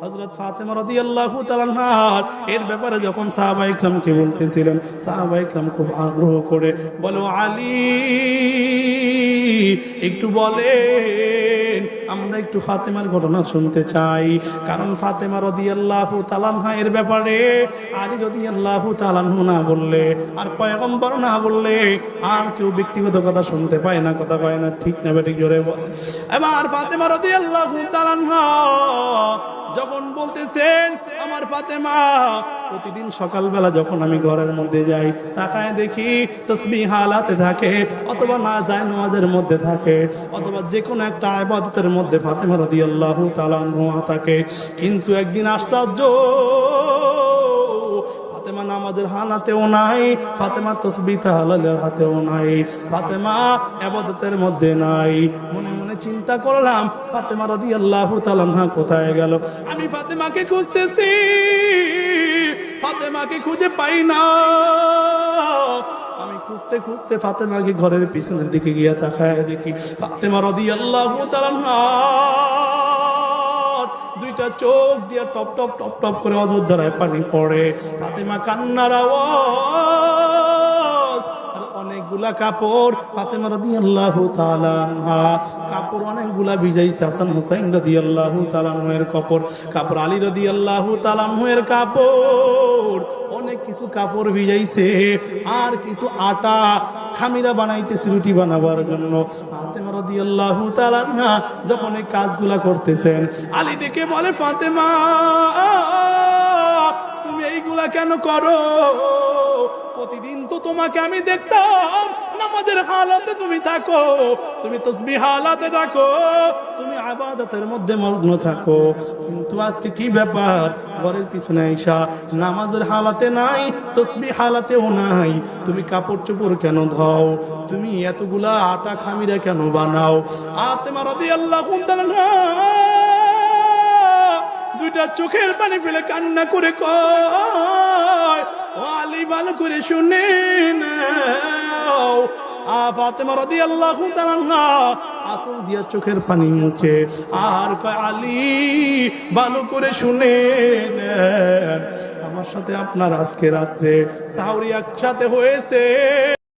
হযরত ফাতেমা রাদিয়াল্লাহু তাআলা আনহা এর ব্যাপারে যখন সাহাবায়ে কিরামকে বলতেছিলেন, সাহাবায়ে কিরাম খুব আগ্রহ করে বলো, আলী একটু বলেন, আমরা একটু ফাতেমার ঘটনা শুনতে চাই। কারণ ফাতেমা রাদিয়াল্লাহু তাআলা আনহা এর ব্যাপারে আলী রাদিয়াল্লাহু তাআলা আনহু না বললে, আর পয়গম্বর না বললে আর কেউ ব্যক্তিগত কথা শুনতে পায় না, কথা কয় না, ঠিক না বেঠিক জোরে বল। এবার ফাতেমা রাদিয়াল্লাহু তাআলা আনহা যখন বলতেছেন, আমার ফাতেমা প্রতিদিন সকালবেলা যখন আমি ঘরের মধ্যে যাই তাকায় দেখি তাসবিহ হালাতে থাকে, অথবা না যায় নামাজের মধ্যে থাকে, অথবা যে কোনো একটা ইবাদতের মধ্যে ফাতেমা রাদিয়াল্লাহু তাআলা আনহা থাকে। কিন্তু একদিন আশ্চর্য, ফাতেমা নামাজের হালাতেও নাই, ফাতেমা তাসবিহ তাহলিলের হাতেও নাই, ফাতেমা ইবাদতের মধ্যে নাই। মনে মনে চিন্তা করলাম, ফাতেমা রাদিয়াল্লাহু তাআলা আনহা কোথায় গেল? আমি ফাতেমাকে খুঁজতেছি, ফাতেমাকে খুঁজে পাই না। আমি খুঁজতে খুঁজতে ফাতেমাকে ঘরের পিছনের দিকে গিয়ে তাকায় দেখি ফাতেমা রাদিয়াল্লাহু তাআলা আনহা দুইটা চোখ দিয়ে টপ টপ টপ টপ করে অঝর ধারায় পানি পড়ে। ফাতেমা কান্নার আওয়াজ, আর অনেকগুলা কাপড় ফাতেমা রাদিয়াল্লাহু তাআলা আনহা কাপড় অনেকগুলা ভিজাইছে। হাসান হুসাইন রাদিয়াল্লাহু তাআলা আনহুর কাপড়, কাপড় আলী রাদিয়াল্লাহু তাআলা আনহুর কাপড়, অনেক কিছু কাপড় ভিজাইছে, আর কিছু আটা খামিরা বানাইতেছে রুটি বানাবার জন্য। ফাতেমা রাদিয়াল্লাহু তাআলা আনহা যখন এই কাজগুলা করতেছেন, আলী ডেকে বলে, ফাতেমা তুমি এইগুলা কেন করো? প্রতিদিন তো তোমাকে আমি দেখতাম নামাজের হালাতে তুমি থাকো, তুমি তাসবিহ হালাতে থাকো, তুমি ইবাদতের মধ্যে মগ্ন থাকো, কিন্তু আজকে কি ব্যাপার? ঘরের পিছনে আইসা নামাজের হালাতে নাই, তাসবিহ হালাতেও নাই, তুমি কাপড় চোপড় কেন ধোও? তুমি এতগুলা আটা খামিরা কেন বানাও? ফাতেমা রাদিয়াল্লাহু তাআলা দুইটা চোখের পানি ফেলে কান্না করে কয়, ও আলী ভালো করে শুনেন। ফাতেমা রাদিয়াল্লাহু তাআলা আনহা আসল দিয়া চোখের পানি মুছে আর কয়, আলী ভালো করে শুনেন, আমার সাথে আপনার আজকে রাত্রে সাহরি একসাথে হয়েছে।